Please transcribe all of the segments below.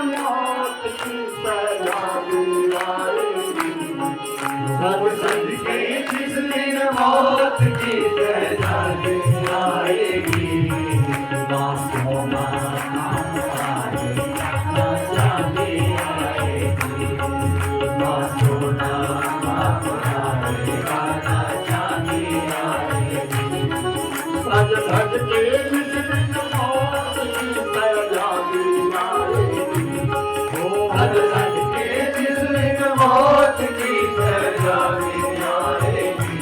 मौत की सजा दिलाएगी। सब सदके जिस दिन मौत की सजा दिलाएगी। सज धज के जिस दिन मौत की सजा दिलाएगी। सज धज के जिस दिन मौत की सजा दिलाएगी।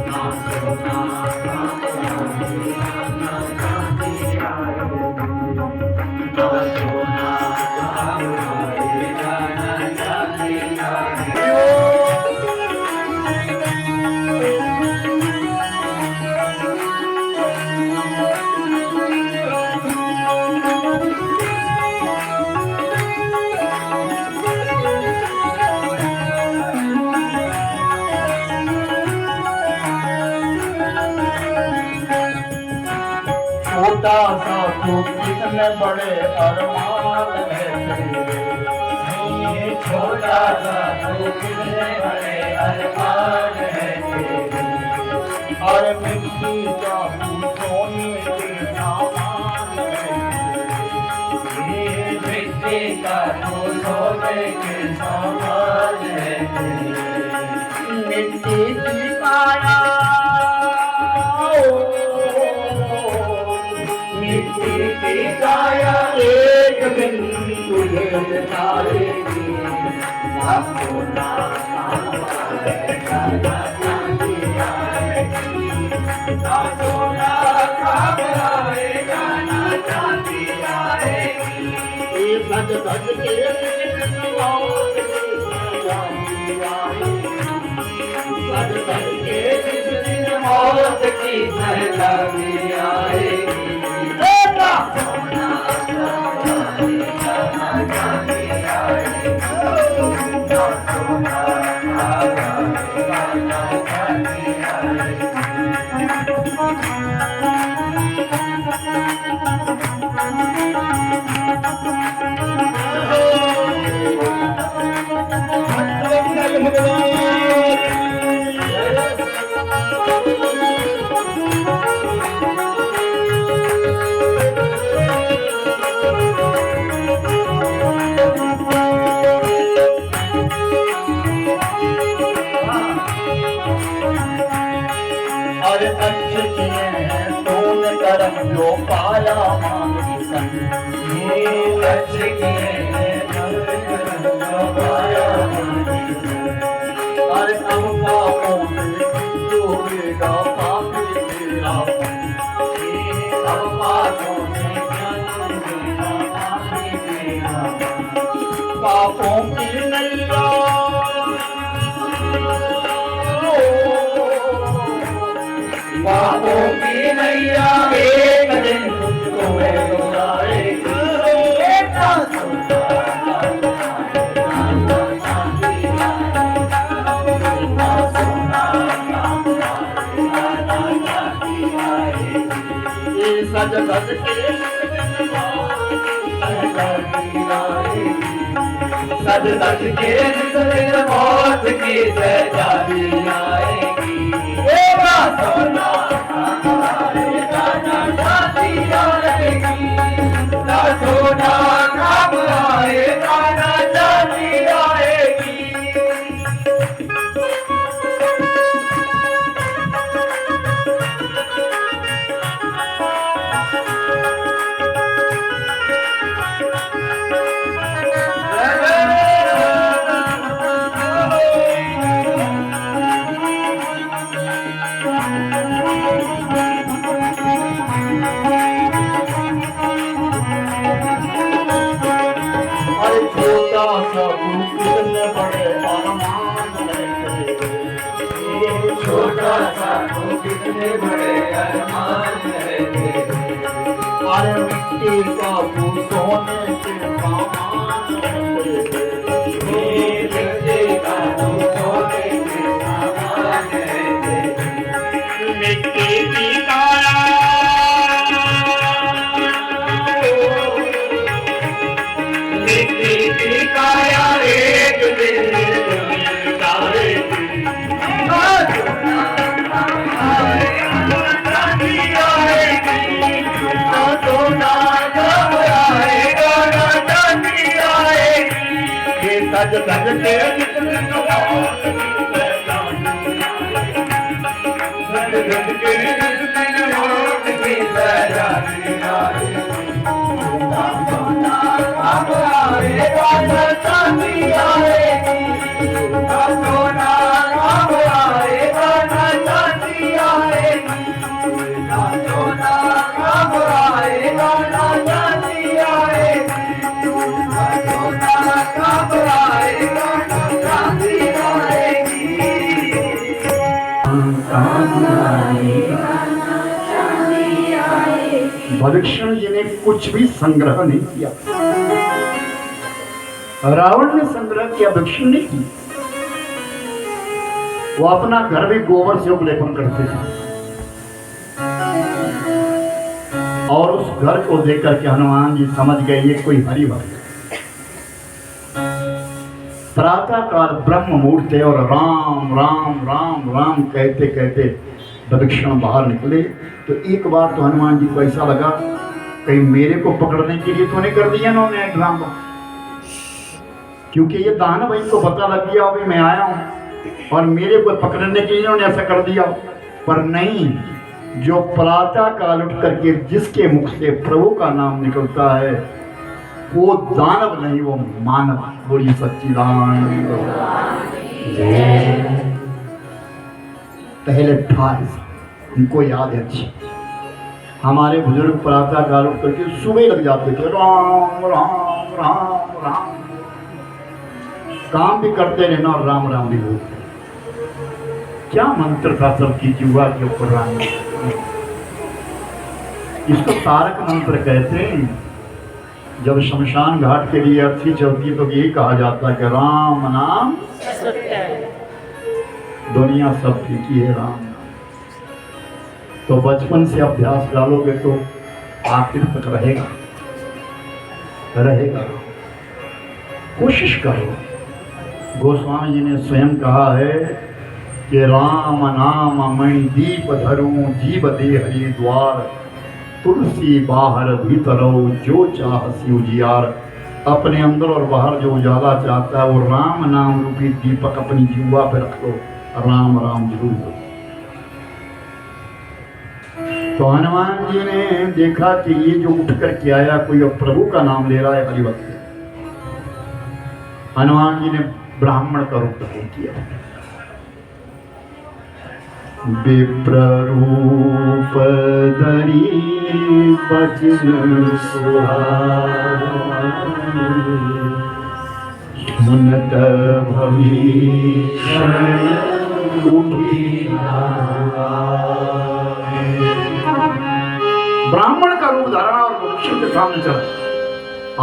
ना सोना ना चांदी ना चांदी आएगी। ना सोना आएगा ना चांदी आएगी। छोटा सा तू कितने बड़े अरमान है तेरे। छोटा सा तू कितने बड़े अरमान है तेरे। और मिट्टी का तू सोने के सामान है तेरे। मिट्टी का तू सोने के सामान है तेरे। मिट्टी की काया मिट्टी की काया एक दिन तुझे दिखाएगी। ना सोना आएगा ना चांदी आएगी। ना सोना आएगा ना चांदी आएगी। सज धज के मौत की सजा दिलाएगी। सज धज के जिस दिन मौत की सजा दिलाएगी। और अच्छे किए हैं तूने कर्म जो पाया मांगी सन। अच्छे किए हैं तूने कर्म जो पाया मांगी सन। और अब पापों से डूबेगा पापी तेरा मन। अब पापों से डूबेगा पापी तेरा मन। पापों की नैया पापों की नैया एक दिन तुझको डुबाएगी। सज धज के सज धज के जिस दिन मौत की सजा दिलाएगी। सोना आएगा ना चांदी आएगी। ना सोना काम आएगा ना चांदी आएगी। कितने बड़े अरमान है तेरे। छोटा सा तू कितने बड़े अरमान है तेरे। और मिट्टी का तू सोने के सामान है तेरे। मिट्टी का तू सोने के सामान है तेरे। मिट्टी की काया मिट्टी की काया एक दिन दुनिया तारेगी। सज धज के भविष्ण जी ने कुछ भी संग्रह नहीं किया। रावण ने संग्रह किया, भविष्ण ने की। वो अपना घर भी गोबर से उपलेपन करते थे और उस घर को देखकर के हनुमान जी समझ गए ये कोई हरि भक्त। प्रातः काल ब्रह्म मुहूर्त है और राम राम राम राम कहते कहते भविष्ण बाहर निकले। तो एक बार तो हनुमान जी को ऐसा लगा कहीं मेरे को पकड़ने के लिए तो नहीं कर दिया इन्होंने ड्रामा, क्योंकि ये दानव इनको पता लग गया अभी मैं आया हूं और मेरे को पकड़ने के लिए इन्होंने ऐसा कर दिया। पर नहीं, जो प्रातः काल उठ करके जिसके मुख से प्रभु का नाम निकलता है वो दानव नहीं, वो मानव। बोली सच्चिदानंद। पहले था उनको याद है अच्छी। हमारे बुजुर्ग प्रातः काल उठ करके सुबह लग जाते थे राम राम राम राम, काम भी करते रहना और राम राम भी बोलते। क्या मंत्र था सबकी जुआ के ऊपर राम। इसको तारक मंत्र कहते हैं। जब शमशान घाट के लिए अर्थी चलती तो यही कहा जाता है कि राम नाम सत्य है, दुनिया सब फीकी है, राम। तो बचपन से अभ्यास डालोगे तो आखिर तक रहेगा रहेगा। कोशिश करो। गोस्वामी जी ने स्वयं कहा है कि राम नाम मणि दीप धरूं जीव दे हरि द्वार, तुलसी बाहर भीतरो जो चाहसी उजियार। अपने अंदर और बाहर जो उजाला चाहता है वो राम नाम रूपी दीपक अपनी जीवा पे रख लो, राम राम जरूर दो। तो हनुमान जी ने देखा कि ये जो उठ करके आया कोई अब प्रभु का नाम ले रहा है हरिभक्त। हनुमान जी ने ब्राह्मण का रूप धारण किया। विप्र रूप धरी बचन सुहाए, सुनत भविष्य उठी ब्राह्मण का रूप धारण और भविष्य के सामने चला।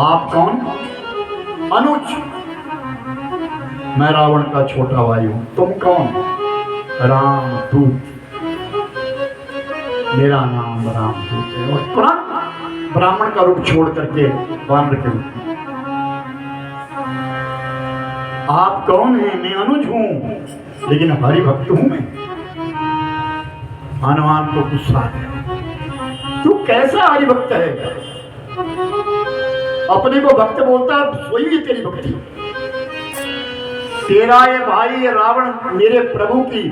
आप कौन? अनुज। मैं रावण का छोटा भाई हूं। तुम कौन? राम दूत। मेरा नाम राम दूत है। और तुरंत ब्राह्मण का रूप छोड़ करके वानर के रूप में। आप कौन हैं? मैं अनुज हूं लेकिन हरि भक्त हूं मैं। हनुमान को गुस्सा आया, तू कैसा हरि भक्त है? अपने को भक्त बोलता है, सोई हुई तेरी भक्ति। तेरा ये भाई रावण मेरे प्रभु की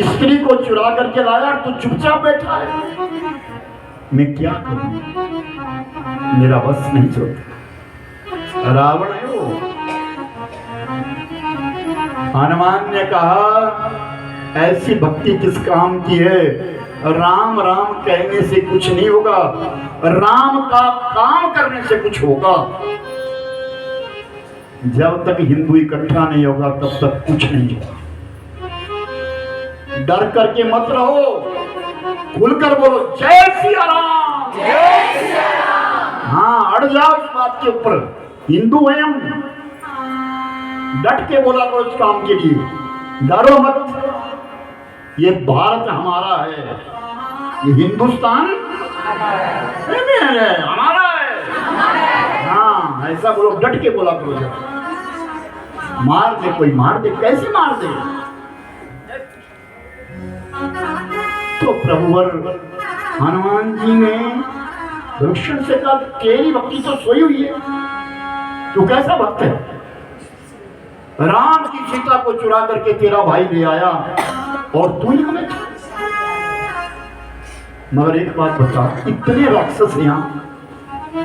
स्त्री को चुरा करके लाया, तू चुपचाप बैठा है। मैं क्या करूं? मेरा बस नहीं चलता। रावण है वो। हनुमान ने कहा, ऐसी भक्ति किस काम की है? राम राम कहने से कुछ नहीं होगा, राम का काम करने से कुछ होगा। जब तक हिंदू इकट्ठा नहीं होगा तब तक कुछ नहीं होगा। डर करके मत रहो, खुलकर बोलो जय सिया राम, जय सिया राम। हाँ, अड़ जाओ इस बात के ऊपर, हिंदू हैं हम। डट के बोला करो इस काम के लिए, डरो मत। ये भारत हमारा है, ये हिंदुस्तान हमारा है। हाँ, ऐसा बोलो, डट के बोला करो जरा। मार दे कोई, मार दे, कैसे मार दे? तो प्रभुवर हनुमान जी ने विभीषण से कहा, तेरी भक्ति तो सोई हुई है, तू कैसा भक्त है? राम की सीता को चुरा करके तेरा भाई ले आया और तू ही हमें। मगर एक बात बता, इतने राक्षस यहाँ,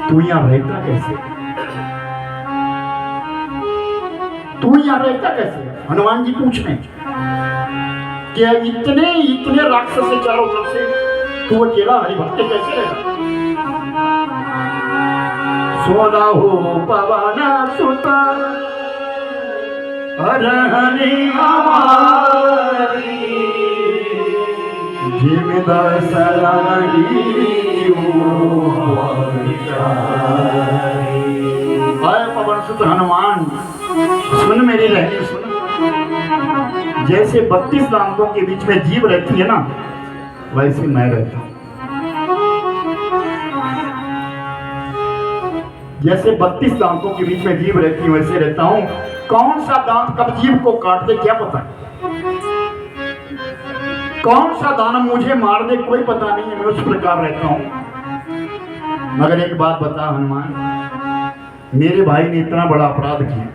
तू यहाँ रहता कैसे? तू यहाँ रहता कैसे? हनुमान जी पूछने कि इतने इतने राक्षस से चारों तरफ से तू अकेला हरिभक्त कैसे रहता? सोना हो पवन सुत हरहरि हमारी, जिम दशरथी आए पवन सुत हनुमान, सुन मेरी रहनी सुन। जैसे 32 दांतों के बीच में जीभ रहती है ना, वैसे मैं रहता हूं। जैसे 32 दांतों के बीच में जीभ रहती है वैसे रहता हूं। कौन सा दांत कब जीभ को काट दे क्या पता, कौन सा दानव मुझे मार दे कोई पता नहीं है, मैं उस प्रकार रहता हूं। मगर एक बात बता हनुमान, मेरे भाई ने इतना बड़ा अपराध किया,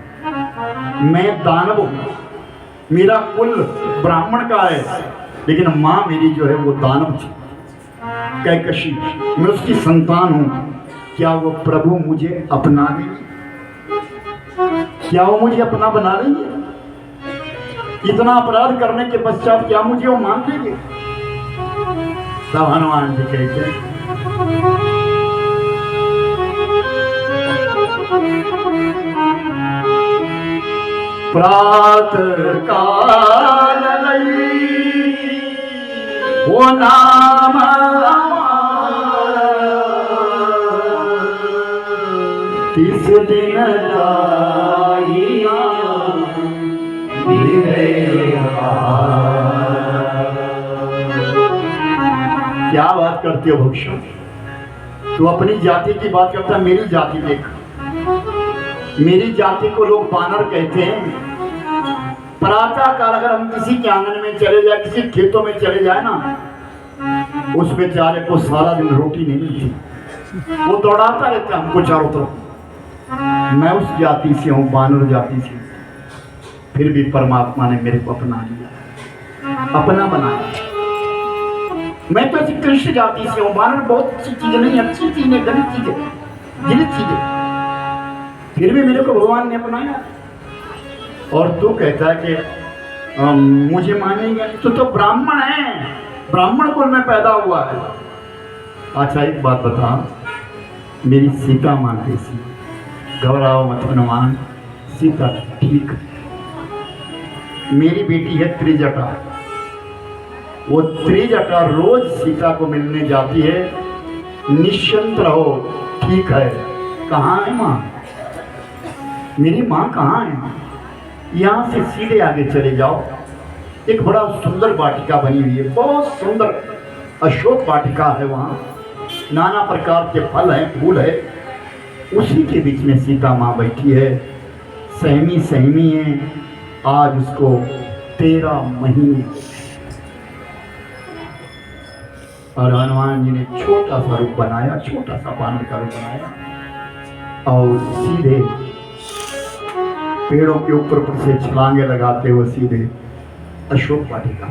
मैं दानव हूं, मेरा कुल ब्राह्मण का है, लेकिन मां मेरी जो है वो दानव थी, कैकशी, मैं उसकी संतान हूं। क्या वो प्रभु मुझे अपना लेंगे? क्या वो मुझे अपना बना लेंगे? इतना अपराध करने के पश्चात क्या मुझे वो मान लेंगे? तब हनुमान जी कहते हैं, प्रातः काल वो नाम तिस दिन जाइया क्या बात करते हो भूषण? तू अपनी जाति की बात करता है, मेरी जाति देख। मेरी जाति को लोग बानर कहते हैं। प्रातः काल अगर हम किसी के आंगन में चले जाए, किसी खेतों में चले जाए ना, उस बेचारे को सारा दिन रोटी नहीं मिलती, वो दौड़ाता रहता है हमको चारों तरफ। मैं उस जाति से हूँ, बानर जाति से, फिर भी परमात्मा ने मेरे को अपना लिया, अपना बनाया। मैं तो ऐसी कृष्ण जाति से हूँ, बानर बहुत अच्छी चीज नहीं, अच्छी चीज है, गलत चीज है, गलत चीज है, फिर भी मेरे को भगवान ने अपनाया। और तू कहता है कि मुझे मानेंगे, तो ब्राह्मण है, ब्राह्मण कुल में पैदा हुआ है। अच्छा एक बात बता, मेरी सीता मां कैसी? घबराओ मत हनुमान, सीता ठीक है। मेरी बेटी है त्रिजटा, वो त्रिजटा रोज सीता को मिलने जाती है। निश्चिंत रहो, ठीक है। कहाँ है माँ? मेरी माँ कहाँ है? यहाँ से सीधे आगे चले जाओ, एक बड़ा सुंदर वाटिका बनी हुई है, बहुत सुंदर अशोक वाटिका है। वहाँ नाना प्रकार के फल हैं, फूल है, उसी के बीच में सीता माँ बैठी है। सहमी सहमी है, आज उसको 13 महीने। और हनुमान जी ने छोटा सा रूप बनाया, छोटा सा बानर का रूप बनाया, और सीधे पेड़ों के ऊपर से छलांगे लगाते हुए सीधे अशोक वाटिका।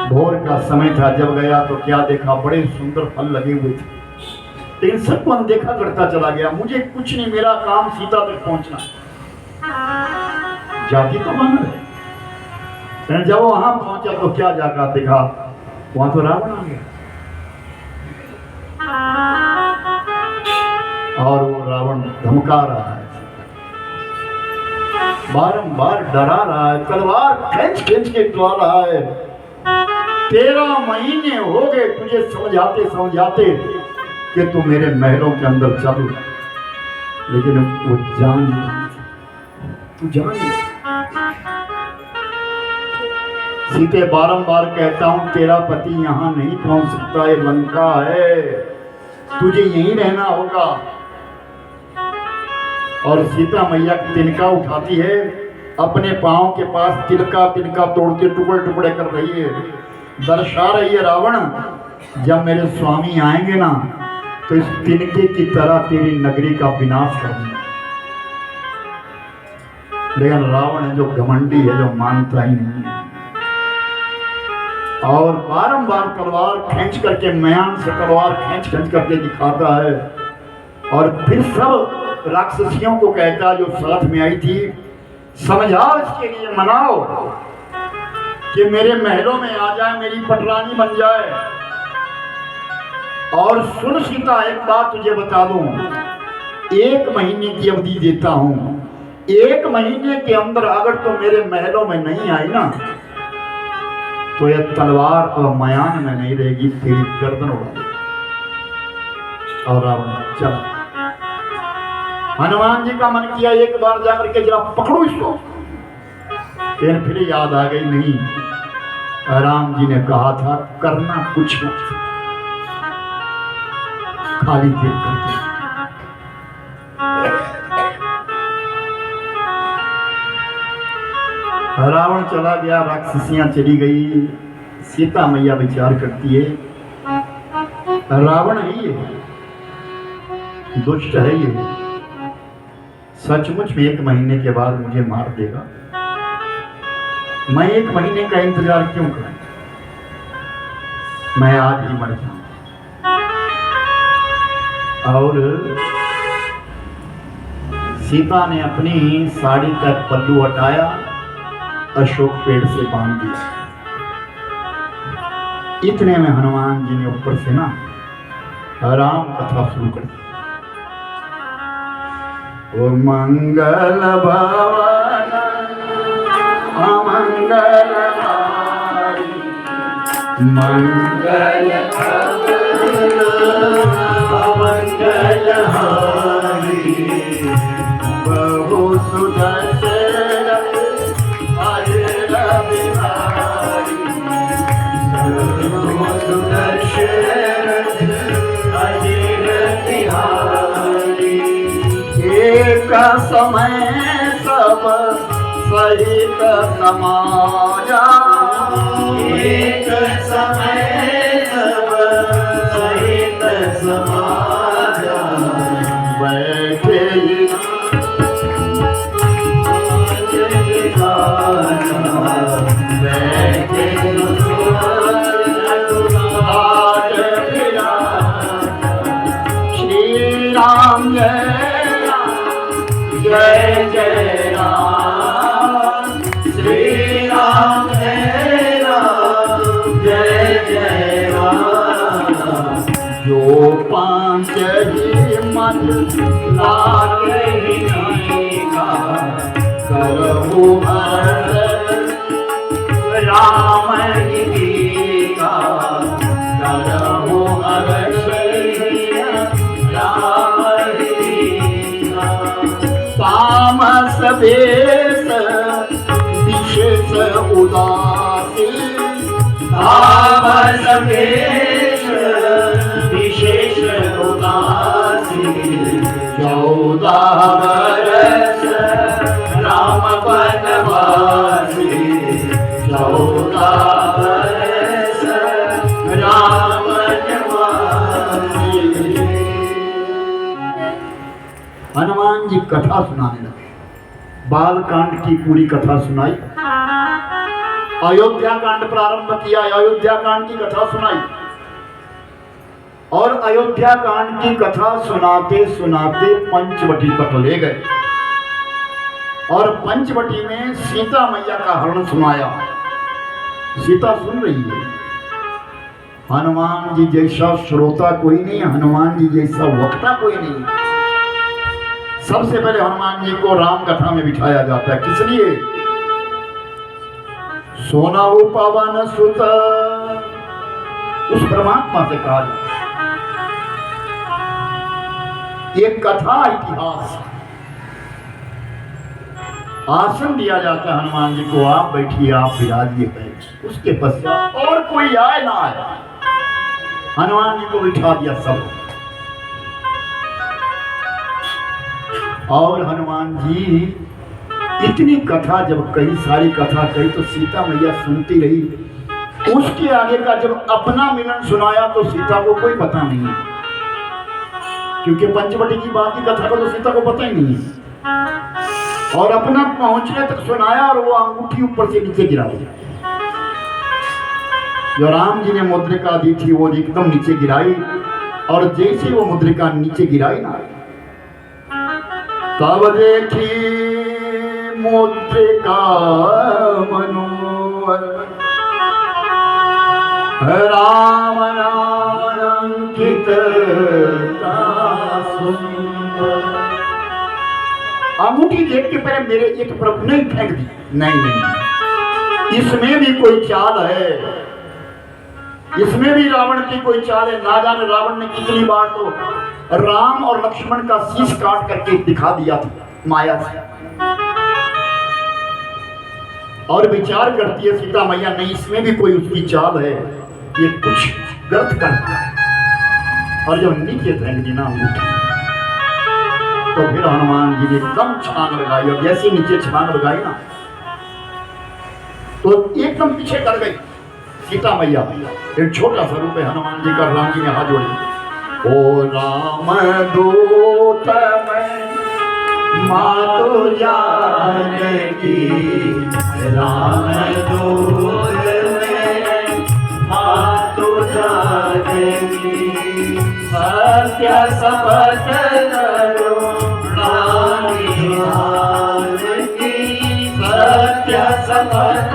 भोर का समय था, जब गया तो क्या देखा, बड़े सुंदर फल लगे हुए थे, लेकिन सबको अनदेखा करता चला गया। मुझे कुछ नहीं, मेरा काम सीता तक पहुंचना। जाति तो बानर है। जब वो वहां पहुंचा तो क्या जाकर देखा, वहां तो रावण आ गया, और वो रावण धमका रहा है, बारंबार डरा रहा है, तलवार खींच खींच के चला रहा है। 13 महीने हो गए तुझे समझाते समझाते कि तू मेरे महलों के अंदर चल, लेकिन वो जान, तू जान। सीते बारंबार कहता हूं, तेरा पति यहां नहीं पहुंच सकता, ये लंका है, तुझे यहीं रहना होगा। और सीता मैया तिनका उठाती है, अपने पांव के पास तिनका तिनका तोड़ते टुकड़े टुकड़े कर रही है, दर्शा रही है रावण जब मेरे स्वामी आएंगे ना तो इस तिनके की तरह तेरी नगरी का विनाश कर देंगे। लेकिन रावण है जो घमंडी है, जो मानता ही नहीं है और बारंबार तलवार खींच करके म्यान से तलवार खींच खींच करके दिखाता है और फिर सब राक्षसियों को कहता जो साथ में आई थी, समझाओ इसके लिए, मनाओ कि मेरे महलों में आ जाए, मेरी पटरानी बन जाए। और सुन सीता, एक बात तुझे बता दूं, 1 महीने की अवधि देता हूं, 1 महीने के अंदर अगर तो मेरे महलों में नहीं आई ना तो यह तलवार और मयान में नहीं रहेगी, तेरी गर्दन उड़ा देगी। और रावण चला। हनुमान जी का मन किया एक बार जाकर के जरा पकड़ो इसको, फिर याद आ गई, नहीं, राम जी ने कहा था करना कुछ मत, खाली देख करके। रावण चला गया, राक्षसियां चली गई, सीता मैया विचार करती है रावण ही है, दुष्ट है ये, सचमुच में 1 महीने के बाद मुझे मार देगा, मैं 1 महीने का इंतजार क्यों करूं, मैं आज ही मर जाऊं। और सीता ने अपनी साड़ी का पल्लू हटाया, अशोक पेड़ से बांध दिया। इतने में हनुमान जी ने ऊपर से ना राम कथा शुरू कर दी। ओ मंगल भवन अमंगल हारी, मंगल अमंगल हारी, बहु सुदर्शन एक समय सब सहित समाजा, एक समय सब सहित समाजा, बैठे श्री राम जय जय राम, श्री राम जय राम जय जय राम, जो 5 ही मन लागे का करहु राम जी का करहु राम जी का, तामस बेस विशेष उदासी, तामस बेस विशेष उदासी, 14 बरस राम वनवासी, 14 बरस राम वनवासी। हनुमान जी कथा सुनाने लगे, बाल कांड की पूरी कथा सुनाई, अयोध्या कांड प्रारंभ किया, अयोध्या कांड की कथा सुनाई और अयोध्या कांड की कथा सुनाते सुनाते पंचवटी तक ले गए और पंचवटी में सीता मैया का हरण सुनाया। सीता सुन रही है, हनुमान जी जैसा श्रोता कोई नहीं, हनुमान जी जैसा वक्ता कोई नहीं। सबसे पहले हनुमान जी को राम कथा में बिठाया जाता है, किस लिए? सोनाऊ पवन सुत, उस परमात्मा से कहा जाता है। एक कथा इतिहास, आसन दिया जाता है हनुमान जी को, आप बैठिए, आप विराजिए पहले, उसके पश्चात और कोई आए ना आए, हनुमान जी को बिठा दिया सब। और हनुमान जी इतनी कथा जब कही, सारी कथा कही तो सीता मैया सुनती रही। उसके आगे का जब अपना मिलन सुनाया तो सीता को कोई पता नहीं है, क्योंकि पंचवटी की बात की कथा को तो सीता को पता ही नहीं है। और अपना पहुंचने तक सुनाया और वो अंगूठी ऊपर से नीचे गिरा दिया। जो राम जी ने मुद्रिका दी थी वो एकदम नीचे गिराई, और जैसे वो मुद्रिका नीचे गिराई ना, तब देखी मुद्रिका मनोहर, राम नाम अंकित अंगूठी देख के पहले मेरे एक तरफ नहीं फेंक दी, नहीं, इसमें भी कोई चाल है, इसमें भी रावण की कोई चाल है। ना जाने रावण ने कितनी बार तो राम और लक्ष्मण का शीश काट करके दिखा दिया था माया से। और विचार करती है सीता मैया, नहीं इसमें भी कोई उसकी चाल है, ये कुछ गलत करता है। और जब नीचे फेंक दी ना अंगूठी, तो फिर हनुमान जी ने एकदम छलांग लगाई, और जैसे नीचे छलांग लगाई ना तो एकदम पीछे कर गई सीता मैया। एक छोटा सा रूप है हनुमान जी का, राम जी ने हाथ जोड़ी, ओ राम दूत मैं मातु जानकी, राम दूत मैं मातु जानकी, सत्य शपथ करो रानी जानकी, सत्य शपथ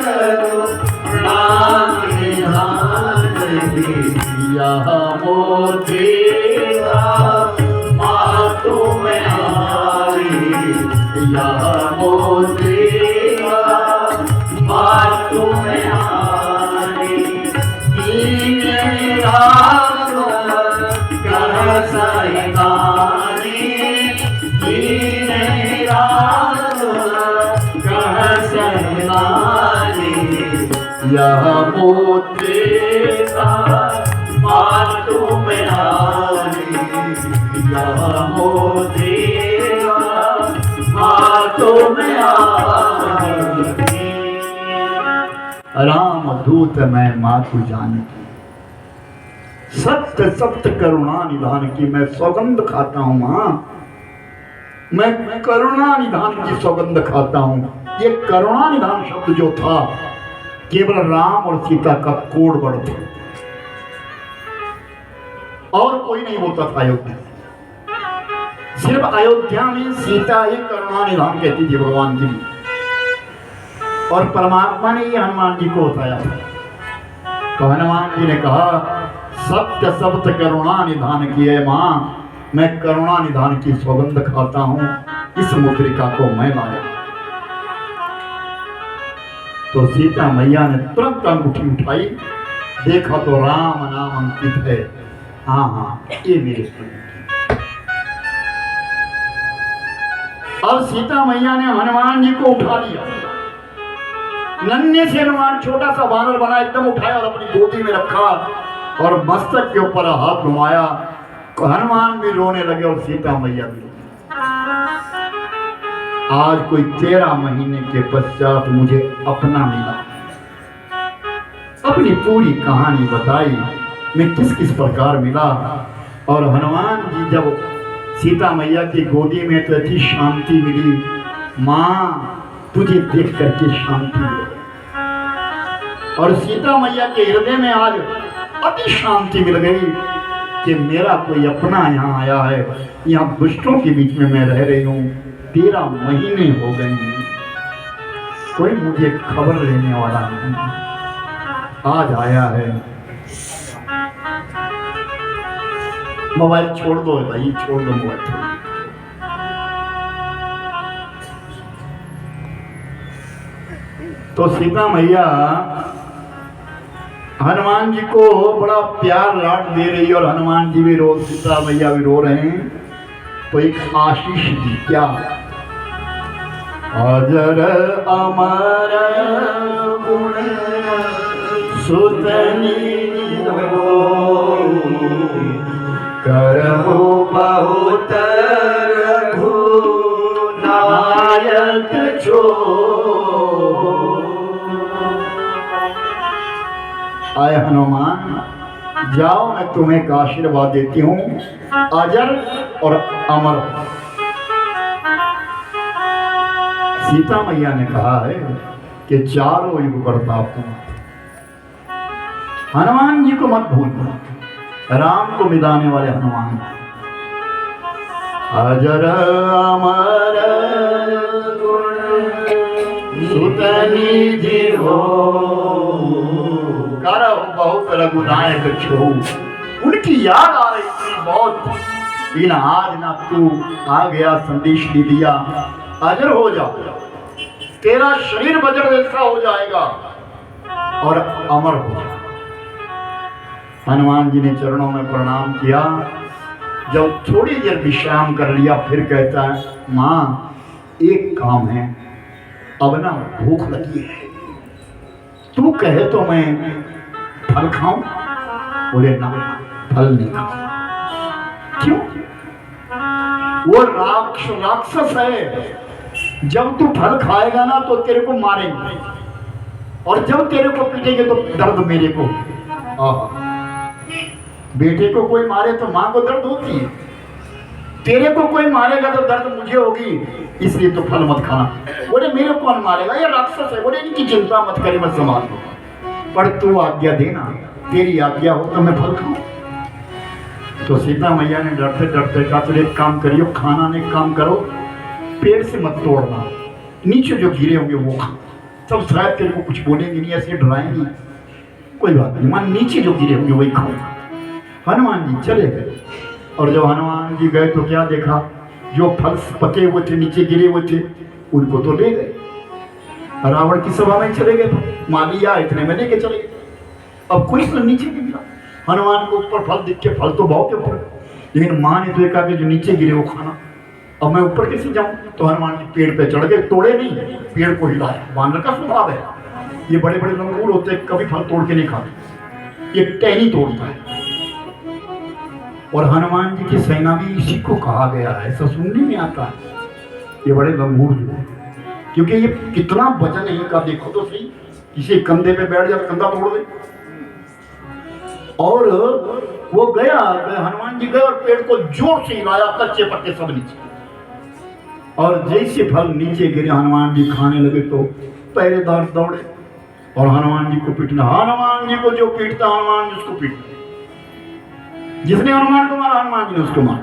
करो रानी जानकी, यह मोतीरा मातु में आई, यह मोतीरा मातु में आई, दीन राम कह सैनानी, दीन राम कह सैनानी, यह मोतीरा मातु में आई, यह मोतीरा मातु में आई, राम दूत मैं मातु जानकी, सत्य सत्य करुणा निधान की मैं सौगंध खाता हूं मां, मैं करुणा निधान की सौगंध खाता हूं। ये करुणा निधान शब्द जो था केवल राम और सीता का कोड वर्ड था, और कोई नहीं बोलता था अयोध्या। सिर्फ अयोध्या में सीता ही करुणा निधान कहती थी भगवान की, और परमात्मा ने ये हनुमान जी को बताया था। तो हनुमान जी ने कहा सत्य सत्य करुणा निधान की है मां, मैं करुणा निधान की सौगंध खाता हूं, इस मुद्रिका को मैं लाया। तो सीता मैया ने तुरंत अंगूठी उठाई, देखा तो राम नाम अंकित है। हाँ हाँ, ये मेरे अब सीता मैया ने हनुमान जी को उठा लिया। नन्हे से हनुमान छोटा सा बानर बना, एकदम उठाया और अपनी गोदी में रखा और मस्तक के ऊपर हाथ घुमाया। हनुमान भी रोने लगे और सीता मैया भी। आज कोई 13 महीने के पश्चात मुझे अपना मिला, अपनी पूरी कहानी बताई, मैं किस किस प्रकार मिला। और हनुमान जी जब सीता मैया की गोदी में तो ऐसी शांति मिली, माँ तुझे देख करके शांति मिली। और सीता मैया के हृदय में आज अति शांति मिल गई कि मेरा कोई अपना यहाँ आया है, यहाँ दुष्टों के बीच में मैं रह रही हूँ, 13 महीने हो गए हैं, कोई मुझे खबर लेने वाला नहीं, आज आया है। मोबाइल छोड़ दो भाई, छोड़ दो मोबाइल। तो सीता मैया हनुमान जी को बड़ा प्यार लाड दे रही है, और हनुमान जी भी रो, सीता मैया भी रो रहे हैं। तो एक आशीष दी, क्या? अजर अमर गुण सुतनी करहु बहुत रघु आए हनुमान, जाओ मैं तुम्हें एक आशीर्वाद देती हूँ, अजर और अमर। सीता मैया ने कहा है कि चारों युग प्रताप तुम। हनुमान जी को मत भूलना, राम को मिलाने वाले हनुमान। अजर अमर गुण सुतनिधि हो, करहु बहुत रघुनायक छो। उनकी याद आ रही थी बहुत, लेकिन आज ना तू आ गया, संदेश दे दिया, अजर हो जा, तेरा शरीर वज्र जैसा हो जाएगा और अमर हो जा। हनुमान जी ने चरणों में प्रणाम किया। जब थोड़ी देर विश्राम कर लिया, फिर कहता है, माँ एक काम है, अब ना भूख लगी है, तू कहे तो मैं फल खाऊं? बोले ना, फल नहीं खाऊं। क्यों? वो राक्षस है, जब तू फल खाएगा ना तो तेरे को मारेंगे, और जब तेरे को पीटेंगे तो दर्द मेरे को। बेटे को कोई मारे तो माँ को दर्द होती है, तेरे को कोई मारेगा तो दर्द मुझे होगी, इसलिए तो फल मत खाना। बोले मेरे कौन मारेगा, ये राक्षस है। बोले इनकी चिंता मत करे, मैं संभाल लूंगा, पर तू आज्ञा देना, तेरी आज्ञा हो तो मैं फल खाऊं। तो सीता मैया ने डरते डरते कहा, तो एक काम करियो, खाना ने काम करो, पेड़ से मत तोड़ना, नीचे जो गिरे होंगे वो खा, सब शायद तेरे को कुछ बोलेंगे नहीं, ऐसे डराएंगे, कोई बात नहीं, मान नीचे जो गिरे होंगे वही खाओ। हनुमान जी चले गए, और जब हनुमान जी गए तो क्या देखा, जो फल पके हुए थे, नीचे गिरे हुए थे, उनको तो ले गए, रावण की सभा में चले गए, मालिया इतने में लेके चले गए। अब कोई फल नीचे नहीं गिरा, हनुमान को ऊपर फल दिख के, फल तो बहुत के ऊपर, लेकिन माँ ने तो कहा कि जो नीचे गिरे वो खाना। अब मैं ऊपर कैसे जाऊं? तो हनुमान जी पेड़ पे चढ़ गए, तोड़े नहीं, पेड़ को हिलाया। बानर का स्वभाव है, ये बड़े बड़े लंगूर होते हैं, कभी फल तोड़ के नहीं खाते, ये टहनी तोड़ता है। और हनुमान जी की सेना भी इसी को कहा गया है, ऐसा सुनने में आता है, ये बड़े लंगूर जो है, क्योंकि ये कितना वजन है इनका, देखो तो सही, किसी कंधे पे बैठ जाए कंधा तोड़ दे। और वो गया, हनुमान जी गए और पेड़ को जोर से हिलाया, कच्चे पत्ते सब नीचे, और जैसे फल नीचे गिरे हनुमान जी खाने लगे तो पहरेदार दौड़े और हनुमान जी को पीटना। हनुमान जी को जो पीटता हनुमान जी उसको पीटता, जिसने हनुमान को मारा हनुमान जी ने उसको मारा,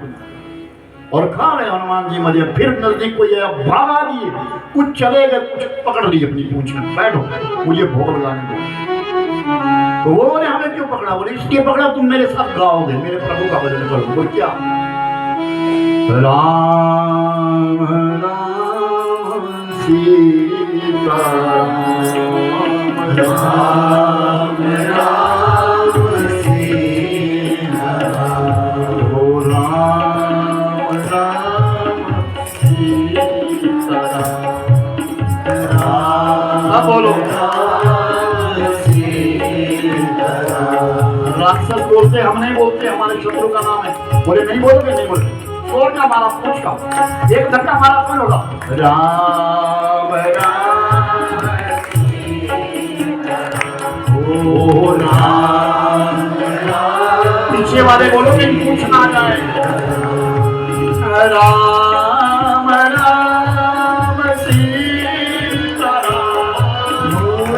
और खा रहे हनुमान जी मजे। फिर नजदीक कोई आया, भागा दिए, कुछ चले गए, कुछ पकड़ लिए अपनी पूंछ में, बैठो मुझे भोग लगाने दो। तो वो बोले हमें क्यों पकड़ा? बोले इसलिए पकड़ा तुम मेरे साथ गाओगे, मेरे प्रभु का भजन करोगे। बोले क्या? राम राम सीता राम राम सीता हो, राम राम सीता राम बोलो। राक्षस बोलते, हम नहीं बोलते, हमारे शत्रु का नाम है। बोले नहीं बोलोगे? नहीं बोले, तोड़ का मारा, पूछ का एक धक्का मारा, कौन होगा? राम राम ओ राम राम। पीछे वाले बोलोगे पूछ ना जाए। राम राम सीता राम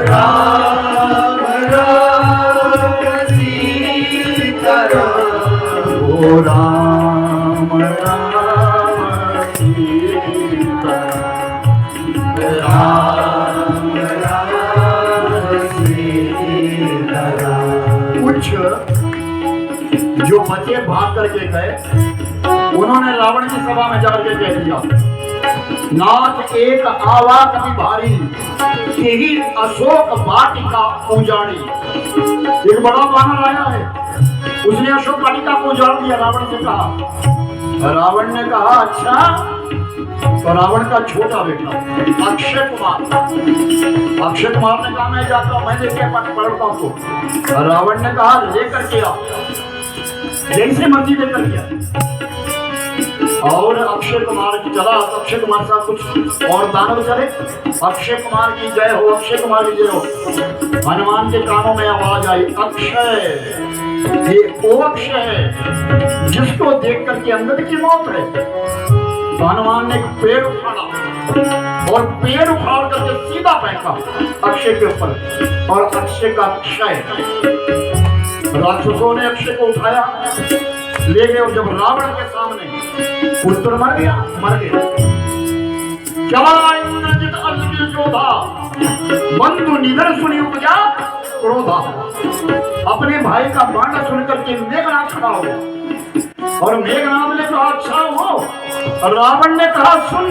राम राम सीता राम ओ राम राम सीता राम राम सीता राम। कुछ जो बचे भाग करके गए, उन्होंने रावण की सभा में जाकर कह दिया, नाथ एक आवा कभी भारी, यही अशोक वाटिका उजाड़ी। एक बड़ा बानर आया है, उसने अशोक वाटिका को उजाड़ दिया। रावण से कहा, रावण ने कहा अच्छा। तो रावण का छोटा बेटा अक्षय कुमार ने कहा मैं जाता हूं, मैं लेके पकड़ता हूं। तो रावण ने कहा लेकर के आओ, जैसे मर्जी लेकर के आओ। और अक्षय कुमार की चला, अक्षय कुमार साहब कुछ और दानव चले। अक्षय कुमार की जय हो, अक्षय कुमार की जय हो। हनुमान के कानों में आवाज आई, अक्षय, ये वो अक्षय है जिसको देख करके अंगद की मौत है। तो हनुमान ने एक पेड़ उठाड़ा और पेड़ उखाड़ करके सीधा फेंका अक्षय के ऊपर, और अक्षय का क्षय। राक्षसों ने अक्षय को उठाया, ले गए, और जब रावण के सामने पुत्र मर गया, चला इंद्रजित अल्लि जोधा, बंधु निधन सुनी उपजा क्रोधा। अपने भाई का बाण सुनकर के मेघनाथ खड़ा हो गया, और मेघनाथ ने कहा अच्छा हो। रावण ने कहा सुन,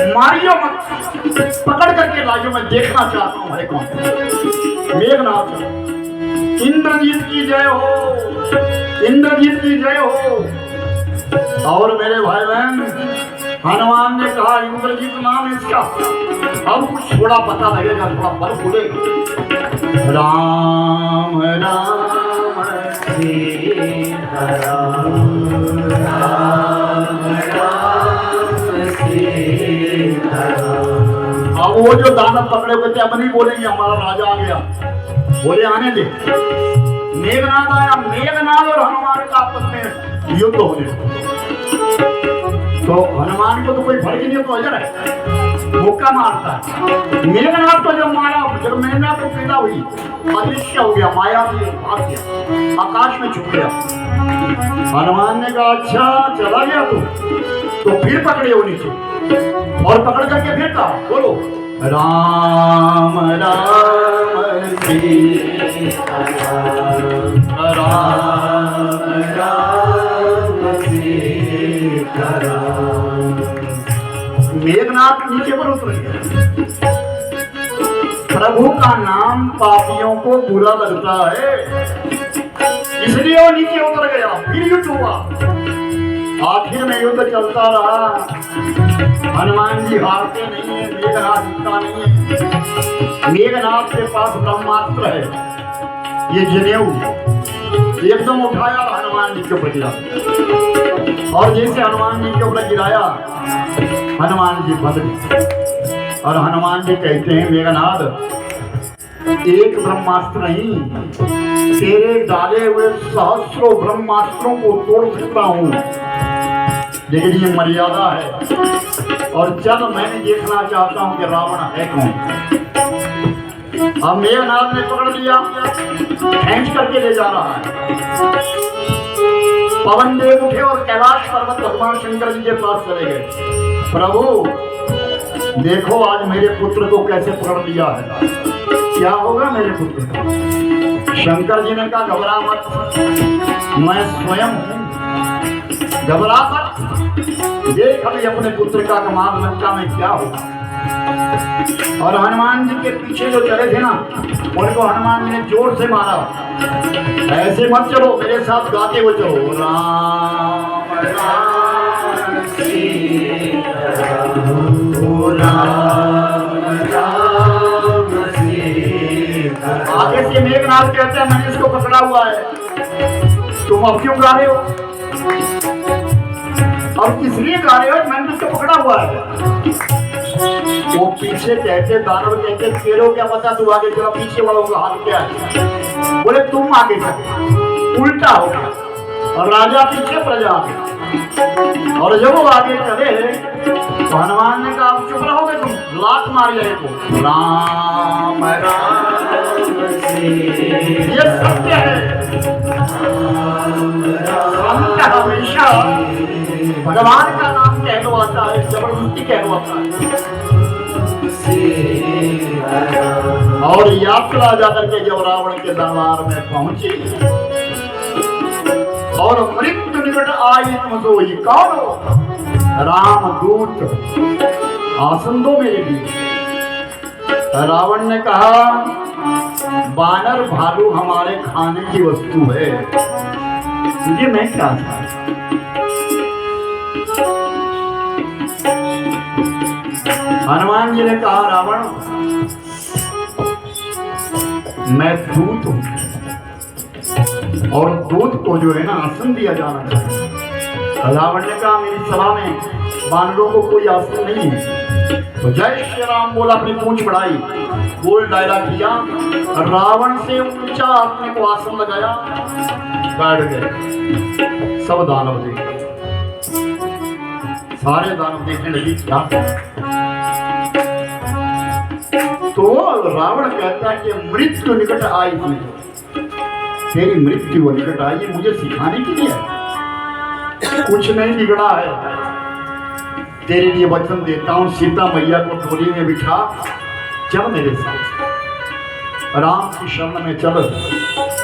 मारियो मत, पकड़ करके लाइयो, मैं देखना चाहता हूं है कौन। मेघनाथ, इंद्रजीत की जय हो, इंद्रजीत की जय हो। और मेरे भाई बहन, हनुमान ने कहा इंद्रजीत नाम इसका, अब कुछ थोड़ा पता लगेगा, थोड़ा बल खुलेगा। राम राम सीता राम, राम राम सीता राम। अब वो जो दानव पकड़े हुए थे अब नहीं बोलेंगे हमारा राजा आ गया, बोले आने दे। मेघनाथ आया, मेघनाथ और हनुमान का आपस में युद्ध होने। तो हनुमान को तो कोई फर्क नहीं होता है, मुक्का मारता है। मेघनाथ को जब मारा, जब मेघनाथ को पीड़ा हुई, अदृश्य हो गया, माया भी भाग गया, आकाश में छुप गया। हनुमान ने कहा अच्छा चला गया तू, तो फिर पकड़े हो नीचे, और पकड़ करके फिर कहा बोलो राम राम सीता राम, राम राम सीता राम। मेघनाथ नीचे पर उतर गया। प्रभु का नाम पापियों को बुरा लगता है, इसलिए वो नीचे उतर गया। फिर युद्ध हुआ, आखिर में युद्ध चलता रहा। हनुमान जी हारते नहीं है, मेघनाथ जीतता नहीं है। मेघनाथ के पास ब्रह्मास्त्र है, ये जनेऊ एकदम उठाया और हनुमान जी के ऊपर गिरा, और जैसे हनुमान जी के ऊपर गिराया, हनुमान जी बंद गए। और हनुमान जी कहते हैं मेघनाथ, एक ब्रह्मास्त्र नहीं, तेरे डाले हुए सहस्रों ब्रह्मास्त्रों को तोड़ सकता हूं, लेकिन ये मर्यादा है। और जब मैंने देखना चाहता हूं कि रावण है कौन। अब मेघनाथ ने पकड़ लिया, खींच करके ले जा रहा है। पवन देव उठे और कैलाश पर्वत भगवान शंकर जी के पास चले गए। प्रभु देखो आज मेरे पुत्र को कैसे पकड़ लिया है, क्या होगा मेरे पुत्र का। शंकर जी ने कहा घबरा मत, मैं स्वयं हूं, घबरा मत, देख अभी अपने पुत्र का कमाल लंका में क्या होगा। और हनुमान जी के पीछे जो चले थे ना, उनको हनुमान जी ने जोर से मारा, ऐसे मत चलो, मेरे साथ गाते हुए चलो राम राम सीता राम, राम राम सीता। आगे से मेघनाथ कहते हैं मैंने इसको पकड़ा हुआ है, तुम अब क्यों गा रहे हो, अब किस लिए गा रहे हो, मैंने इसको पकड़ा हुआ है। वो पीछे कहते, दानव कहते तेरे क्या पता, तू आगे चला, पीछे वालों का हाल क्या है। बोले तुम आगे चलो, उल्टा हो गया, और राजा पीछे प्रजा आगे। और जब वो आगे चले तो हनुमान ने कहा चुप रहोगे तुम, लात मारी है को राम राम ये सत्य है। हमेशा भगवान का नाम कहलवाता है, जबरदस्ती कहलवाता है। और यात्रा जाकर के जब रावण के दरबार में पहुंची, और मृत्यु निकट आई तुम सोई, कौन हो? राम दूत, आसन दो मेरे लिए। रावण ने कहा बानर भालू हमारे खाने की वस्तु है, मुझे मैं क्या था। हनुमान जी ने कहा रावण मैं दूत हूं, और दूत को जो है ना आसन दिया जाना चाहिए। रावण ने कहा मेरी सभा में वानरों को कोई आसन नहीं है। तो जय श्री राम बोला, अपनी पूंछ बढ़ाई, गोल दायरा किया, रावण से ऊंचा अपने को आसन लगाया, बैठ गए। सब दानव देखे, सारे दानव देखने लगी क्या। तो रावण कहता है कि मृत्यु निकट आई थी, तेरी मृत्यु निकट आई, मुझे सिखाने के लिए कुछ नहीं बिगड़ा है। तेरे लिए वचन देता हूं, सीता मैया को डोली में बिठा, चल मेरे साथ, राम की शरण में चल।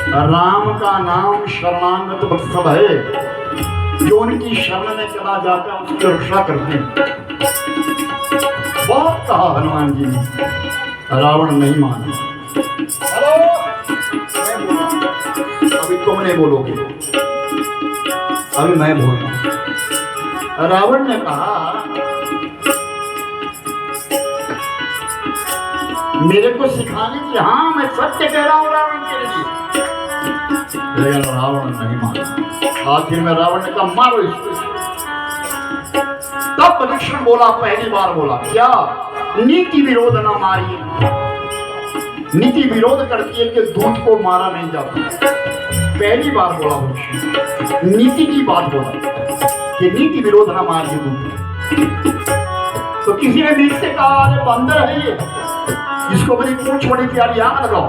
राम का नाम शरणागत वत्सल है, जो उनकी शरण में चला जाता है उसकी रक्षा करते हैं। बहुत कहा हनुमान जी ने, रावण नहीं माना। अभी तुम नहीं बोलोगे, अभी मैं बोल रहा हूं। रावण ने कहा मेरे को सिखाने की, हाँ मैं सत्य कह रहा हूं रावण के लिए, लेकिन रावण नहीं माना। आखिर में रावण ने कहा मारो इसको। तब परीक्षण बोला, पहली बार बोला क्या, नीति विरोध ना मारिए। नीति विरोध करती है कि दूध को मारा नहीं जाता। पहली बार बोला परीक्षण, नीति की बात बोला कि नीति विरोध ना मारिए दूध। तो किसी ने बीच से कहा अरे बंदर है ये, इसको बड़ी पूंछ बड़ी प्यारी आग लगाओ।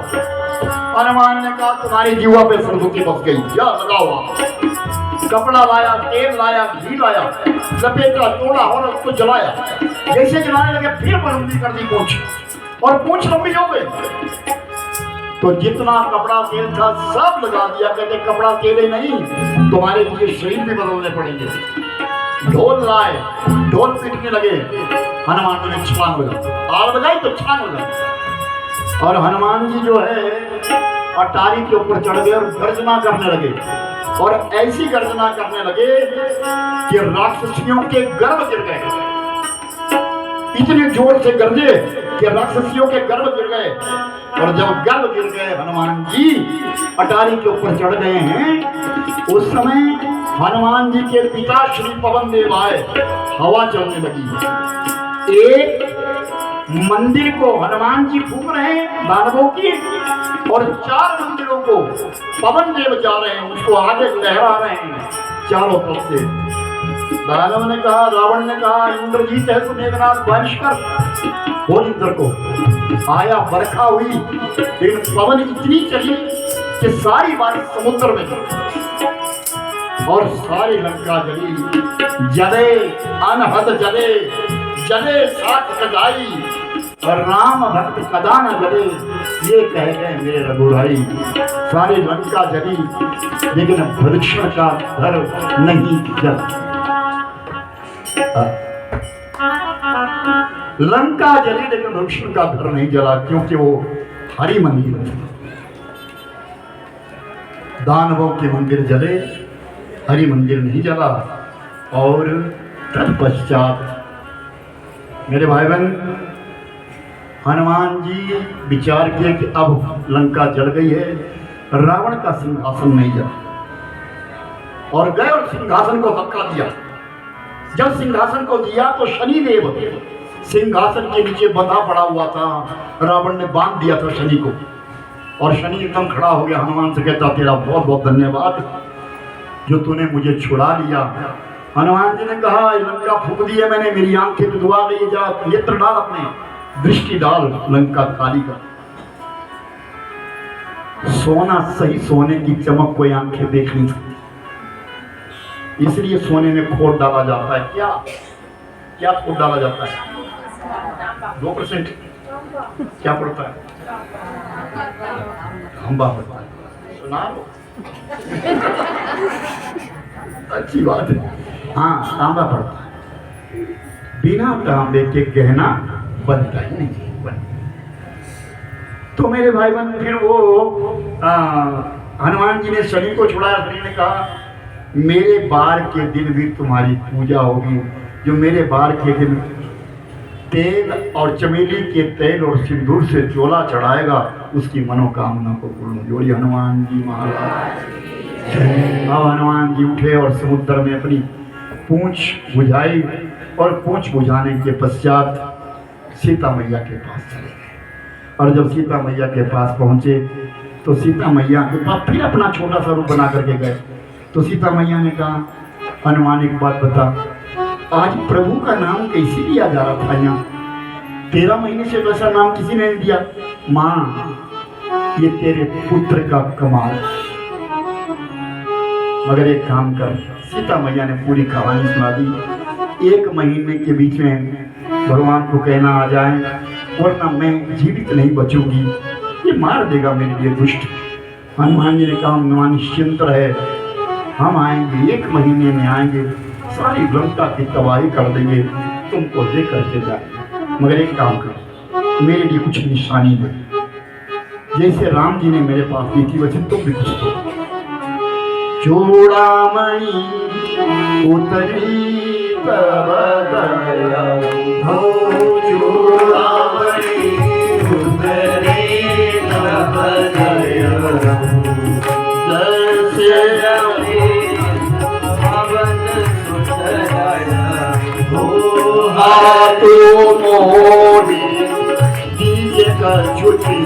हनुमान ने कहा तुम्हारी जीवा पे सरदूती बस गई, जा लगाओ। कपड़ा लाया, तेल लाया, घी लाया, लपेटा, तोड़ा और उसको जलाया। जैसे जलाने लगे फिर लंबी कर दी पूंछ, और पूंछ लंबी हो गई। तो जितना कपड़ा तेल था सब लगा दिया। कहते कपड़ा तेल ही नहीं, तुम्हारे लिए शरीर भी बदलने पड़ेंगे। ढोल लाए, ढोल पीटने लगे। हनुमान जी ने छलांग लगा, आग लगाई तो छलांग लगा। और हनुमान जी जो है अटारी के ऊपर चढ़ गए और गर्जना करने लगे। और ऐसी गर्जना करने लगे कि राक्षसियों के गर्भ गिर गए। इतने जोर से गरजे कि राक्षसियों के गर्भ गिर गए। और जब गर्भ गिर गए, हनुमान जी अटारी के ऊपर चढ़ गए हैं। उस समय हनुमान जी के पिता श्री पवन देव आए, हवा चलने लगी। एक मंदिर को हनुमान जी फूंक रहे हैं दानवों की, और 4 मंदिरों को पवन देव जा रहे हैं, उसको आगे लहरा रहे हैं चारों तरफ से। दानव ने कहा, रावण ने कहा इंद्रजीत है तो मेघनाथ बारिश कर। बोल इंद्र को, आया, बरखा हुई, लेकिन पवन इतनी चली कि सारी बारिश समुद्र में और सारी लंका जली। जले अनहद जले, जले साथ कदाई, और राम भक्त कदा न जले, ये कह गए मेरे रघुराई। सारी लंका जली, लेकिन परीक्षण का घर नहीं जला। लंका जली लेकिन परीक्षण का घर नहीं जला, क्योंकि वो हरि मंदिर है। दानवों के मंदिर जले, हरि मंदिर नहीं जला। और तत्पश्चात मेरे भाई बहन, हनुमान जी विचार किए कि अब लंका जल गई है, रावण का सिंहासन नहीं जला, और गए और सिंहासन को धक्का दिया। जब सिंहासन को दिया तो शनिदेव सिंहासन के नीचे बंधा पड़ा हुआ था। रावण ने बांध दिया था शनि को, और शनि एकदम खड़ा हो गया। हनुमान से कहता तेरा बहुत बहुत धन्यवाद जो तूने मुझे छुड़ा लिया। हनुमान जी ने कहा लंका फूंक दी है मैंने, मेरी आंखें तो दुआ गई, जा नेत्र डाल, अपने दृष्टि डाल लंका काली का। सोना सही सोने की चमक कोई आंखें देख नहीं सकती, इसलिए सोने में खोट डाला जाता है। क्या क्या खोट डाला जाता है? 2% क्या पड़ता है? तांबा पड़ता है। सुना लो, अच्छी बात है। हाँ, तांबा पड़ता है। बिना तांबे के गहना बनता ही नहीं। तो मेरे भाई बहन, फिर वो हनुमान जी ने शनि को छुड़ाया। शनि ने कहा मेरे बार के दिन भी तुम्हारी पूजा होगी। जो मेरे बार के दिन तेल और चमेली के तेल और सिंदूर से चोला चढ़ाएगा, उसकी मनोकामना को पूर्ण जोड़ी। हनुमान जी महाराज। अब हनुमान जी उठे और समुद्र में अपनी पूंछ बुझाई और पूंछ बुझाने के पश्चात सीता मैया के पास चले गए। और जब सीता मैया के पास पहुंचे तो सीता मैया के पास फिर अपना छोटा सा रूप बना करके गए। तो सीता मैया ने कहा, हनुमान एक बात बता, आज प्रभु का नाम कैसे लिया जा रहा था यहाँ? 13 महीने से वैसा नाम किसी ने नहीं दिया। माँ, ये तेरे पुत्र का कमाल। मगर एक काम कर, सीता मैया ने पूरी कहानी सुना दी। 1 महीने के बीच में भगवान को कहना आ जाए, वरना मैं जीवित नहीं बचूंगी, ये मार देगा मेरे लिए दुष्ट। हनुमान जी ने कहा, हनुमान निश्चिंत रहे, हम आएंगे, 1 महीने में आएंगे, सारी लंका की तबाही कर देंगे, तुमको लेकर के जाएंगे। मगर एक काम कर, मेरे लिए कुछ निशानी दे, जैसे राम जी ने मेरे पास दी थी वैसे तुम भी कुछ दो। चूड़ामणि उतरी तब दया हो, चूड़ामणि उतरी तब दया हो, जैसे हाथों मोड़ी दीजे का छुट्टी,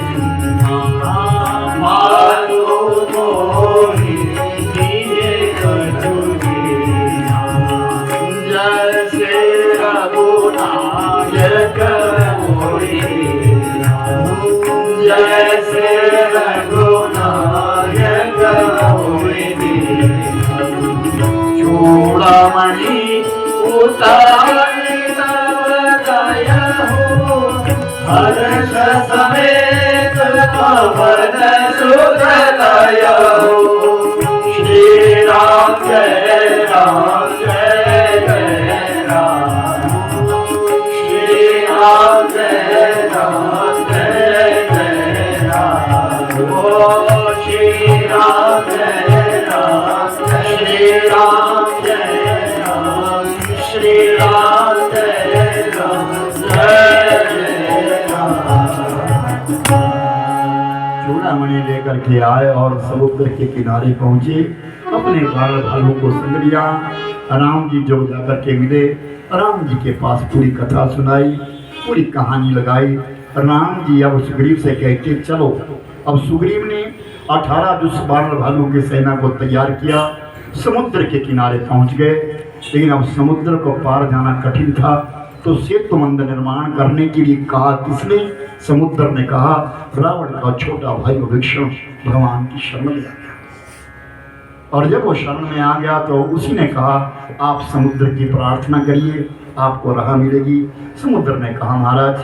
हाथों मोड़ी दीजे का छुट्टी, जैसे रघुनायक मोड़ी, जैसे रघुनायक मोड़ी, चूड़ामणि उतारी तब दया हो, हर्ष समेत पवन सुत दया हो। श्री राम जय राम जय जय राम, श्री राम जय राम जय जय राम, ओ श्री राम जय राम, श्री राम जय राम, श्री राम जय राम जय जय राम। चूड़ामणि लेकर के आए और समुद्र के किनारे पहुंचे, अपने बाल भालू को संग लिया। राम जी जो जाकर के मिले, राम जी के पास पूरी कथा सुनाई, पूरी कहानी लगाई। राम जी अब सुग्रीव से कहते चलो। अब सुग्रीव ने 18 जो बाल भालू की सेना को तैयार किया, समुद्र के किनारे पहुंच गए। लेकिन अब समुद्र को पार जाना कठिन था, तो सेतु मंद निर्माण करने के लिए कहा किसने? समुद्र ने कहा। रावण का छोटा भाई विभीषण भगवान की शरण में आ गया, और जब वो शरण में आ गया तो उसी ने कहा, आप समुद्र की प्रार्थना करिए, आपको राह मिलेगी। समुद्र ने कहा, महाराज,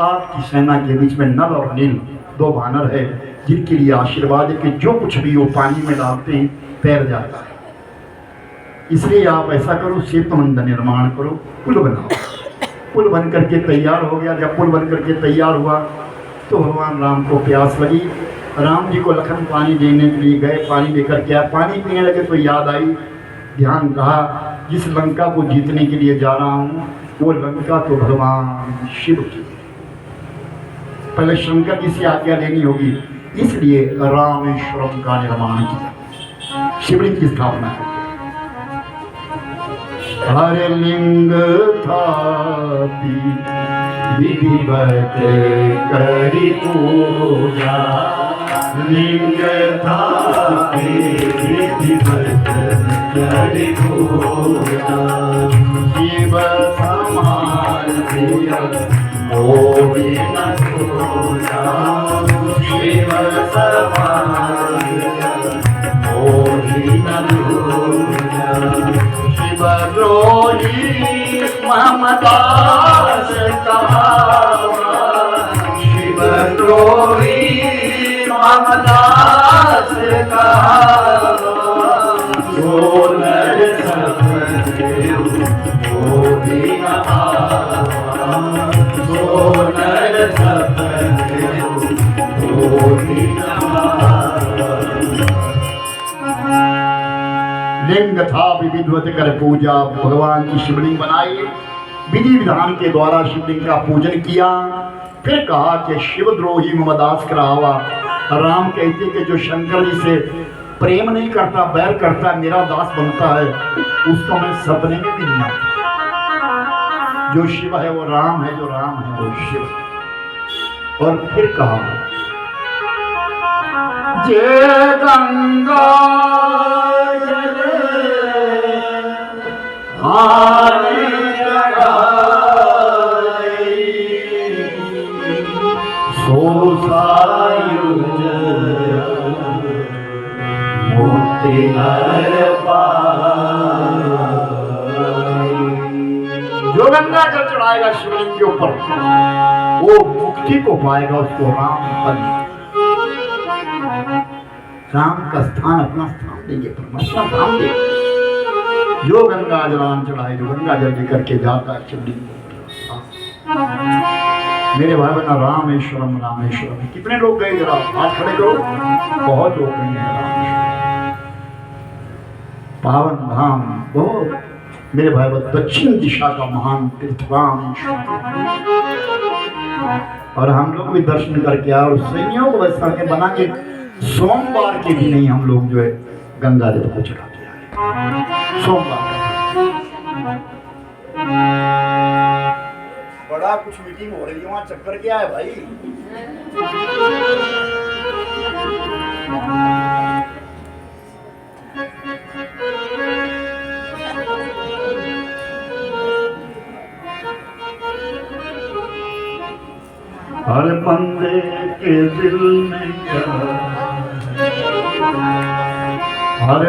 आपकी सेना के बीच में नल और नील 2 वानर है, जिनके लिए आशीर्वाद है कि जो कुछ भी वो पानी में डालते हैं तैर जाता है। इसलिए आप ऐसा करो, सेतु मंद निर्माण करो, पुल बनाओ। पुल बन करके तैयार हो गया। जब पुल बन करके तैयार हुआ तो भगवान राम को प्यास लगी। राम जी को लखन पानी देने के लिए गए, पानी लेकर के आए। पानी पीने लगे तो याद आई, ध्यान रहा, जिस लंका को जीतने के लिए जा रहा हूँ वो लंका तो भगवान शिव की, पहले शंकर जी से आज्ञा लेनी होगी। इसलिए रामेश्वरम का निर्माण किया, शिवलिंग की स्थापना है। हर लिंग थापी विधिवत करी पूजा, लिंग थापी विधिवत करी पूजा, शिव समान मोहि न पूजा, शिव समान मोहि न पूजा, शिवद्रोही ममदास कहावा, शिवद्रोही ममदास कहावा, जो नर सपदेव मोहि न आवा, जो नर सपदेव मोहि न आवा। लिंग था विधिवत कर पूजा, भगवान की शिवलिंग बनाई, विधि विधान के द्वारा शिवलिंग का पूजन किया। फिर कहा कि शिवद्रोही ममदास करावा। राम कहते कि जो शंकर जी से प्रेम नहीं करता, बैर करता, मेरा दास बनता है, उसको मैं सपने में भी नहीं आता। जो शिव है वो राम है, जो राम है वो शिव है। और फिर कहा, जे गंगा जल आने चढ़ाई, सो सायुज मोती हर पाई। जो गंगा जल चढ़ाएगा शिवलिंग के ऊपर, वो मुक्ति को पाएगा, उसको राम बन, राम का स्थान अपना स्थान देंगे, परमात्मा धाम देंगे। जो गंगा जलान चढ़ाए, जो गंगा जल लेकर के जाता है शिवलिंग को। मेरे भाई बहना, रामेश्वरम रामेश्वरम। कितने लोग गए, जरा हाथ खड़े करो। बहुत लोग गए हैं रामेश्वरम, पावन धाम। बहुत मेरे भाई बहन, दक्षिण दिशा का महान तीर्थ रामेश्वरम। और हम लोग भी दर्शन करके आए, और संयोग व्यवस्था के बना के सोमवार के भी नहीं हम लोग जो है गंगा जल को चढ़ा दिया। सोमवार बड़ा कुछ मीटिंग हो रही है वहां, चक्कर क्या है भाई? हर बंदे के दिल में क्या, हर